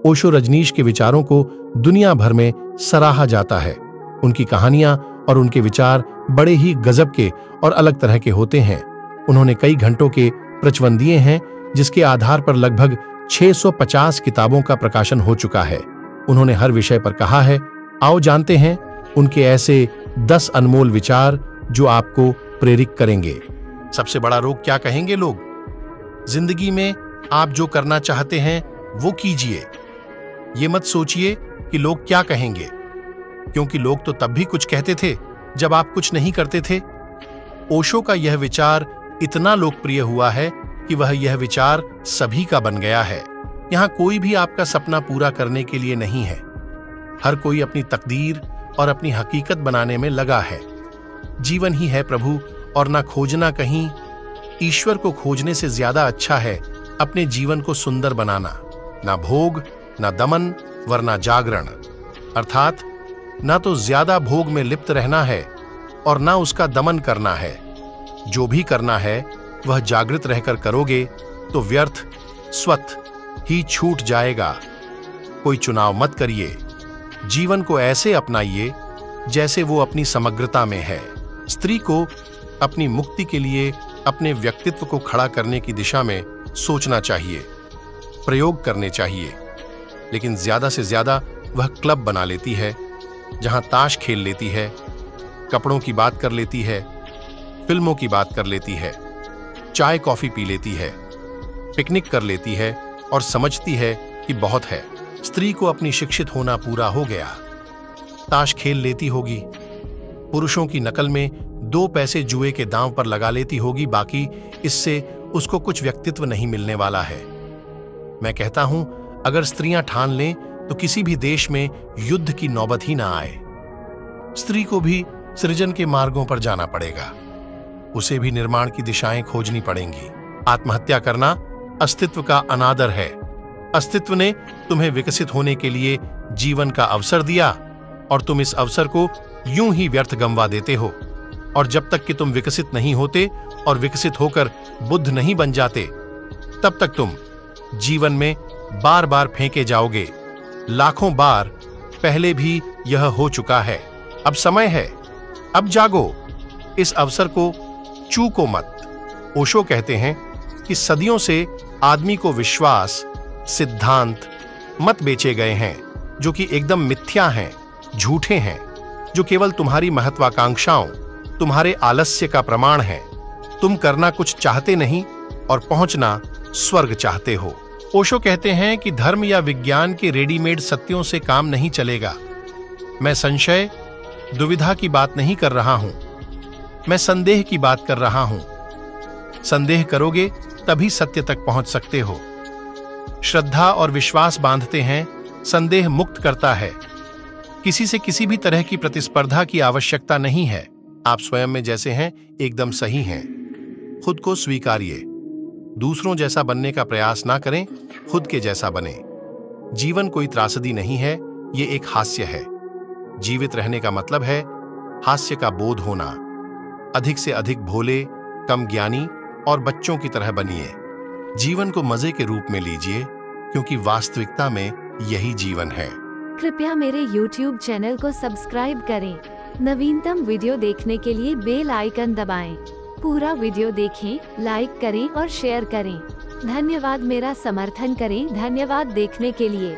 ओशो रजनीश के विचारों को दुनिया भर में सराहा जाता है। उनकी कहानियां और उनके विचार बड़े ही गजब के और अलग तरह के होते हैं। उन्होंने कई घंटों के प्रवचन दिए हैं, जिसके आधार पर लगभग 650 किताबों का प्रकाशन हो चुका है। उन्होंने हर विषय पर कहा है। आओ जानते हैं उनके ऐसे 10 अनमोल विचार जो आपको प्रेरित करेंगे। सबसे बड़ा रोग क्या कहेंगे लोग? जिंदगी में आप जो करना चाहते हैं वो कीजिए। ये मत सोचिए कि लोग क्या कहेंगे, क्योंकि लोग तो तब भी कुछ कहते थे जब आप कुछ नहीं करते थे। ओशो का यह विचार इतना लोकप्रिय हुआ है कि वह यह विचार सभी का बन गया है। यहाँ कोई भी आपका सपना पूरा करने के लिए नहीं है। हर कोई अपनी तकदीर और अपनी हकीकत बनाने में लगा है। जीवन ही है प्रभु, और ना खोजना कहीं। ईश्वर को खोजने से ज्यादा अच्छा है अपने जीवन को सुंदर बनाना। ना भोग, ना दमन, वरना जागरण। अर्थात ना तो ज्यादा भोग में लिप्त रहना है और ना उसका दमन करना है। जो भी करना है वह जागृत रहकर करोगे तो व्यर्थ स्वत ही छूट जाएगा। कोई चुनाव मत करिए। जीवन को ऐसे अपनाइए जैसे वो अपनी समग्रता में है। स्त्री को अपनी मुक्ति के लिए अपने व्यक्तित्व को खड़ा करने की दिशा में सोचना चाहिए, प्रयोग करने चाहिए। लेकिन ज्यादा से ज्यादा वह क्लब बना लेती है, जहां ताश खेल लेती है, कपड़ों की बात कर लेती है, फिल्मों की बात कर लेती है, चाय कॉफी पी लेती है, पिकनिक कर लेती है और समझती है कि बहुत है। स्त्री को अपनी शिक्षित होना पूरा हो गया। ताश खेल लेती होगी, पुरुषों की नकल में 2 पैसे जुए के दांव पर लगा लेती होगी, बाकी इससे उसको कुछ व्यक्तित्व नहीं मिलने वाला है। मैं कहता हूं, अगर स्त्रियां ठान लें तो किसी भी देश में युद्ध की नौबत ही ना आए। स्त्री को भी सृजन के मार्गों पर जाना पड़ेगा। उसे भी निर्माण की दिशाएं खोजनी पड़ेंगी। आत्महत्या करना अस्तित्व का अनादर है। अस्तित्व ने तुम्हें विकसित होने के लिए जीवन का अवसर दिया और तुम इस अवसर को यूं ही व्यर्थ गंवा देते हो। और जब तक कि तुम विकसित नहीं होते और विकसित होकर बुद्ध नहीं बन जाते, तब तक तुम जीवन में बार बार फेंके जाओगे। लाखों बार पहले भी यह हो चुका है। अब समय है, अब जागो, इस अवसर को चूको मत। ओशो कहते हैं कि सदियों से आदमी को विश्वास, सिद्धांत मत बेचे गए हैं जो कि एकदम मिथ्या हैं, झूठे हैं, जो केवल तुम्हारी महत्वाकांक्षाओं, तुम्हारे आलस्य का प्रमाण है। तुम करना कुछ चाहते नहीं और पहुंचना स्वर्ग चाहते हो। ओशो कहते हैं कि धर्म या विज्ञान के रेडीमेड सत्यों से काम नहीं चलेगा। मैं संशय, दुविधा की बात नहीं कर रहा हूं, मैं संदेह की बात कर रहा हूं। संदेह करोगे तभी सत्य तक पहुंच सकते हो। श्रद्धा और विश्वास बांधते हैं, संदेह मुक्त करता है। किसी से किसी भी तरह की प्रतिस्पर्धा की आवश्यकता नहीं है। आप स्वयं में जैसे हैं एकदम सही हैं। खुद को स्वीकारिए। दूसरों जैसा बनने का प्रयास ना करें, खुद के जैसा बने। जीवन कोई त्रासदी नहीं है, ये एक हास्य है। जीवित रहने का मतलब है हास्य का बोध होना। अधिक से अधिक भोले, कम ज्ञानी और बच्चों की तरह बनिए। जीवन को मजे के रूप में लीजिए, क्योंकि वास्तविकता में यही जीवन है। कृपया मेरे YouTube चैनल को सब्सक्राइब करें। नवीनतम वीडियो देखने के लिए बेल आइकन दबाएं। पूरा वीडियो देखें, लाइक करें और शेयर करें। धन्यवाद। मेरा समर्थन करें। धन्यवाद देखने के लिए।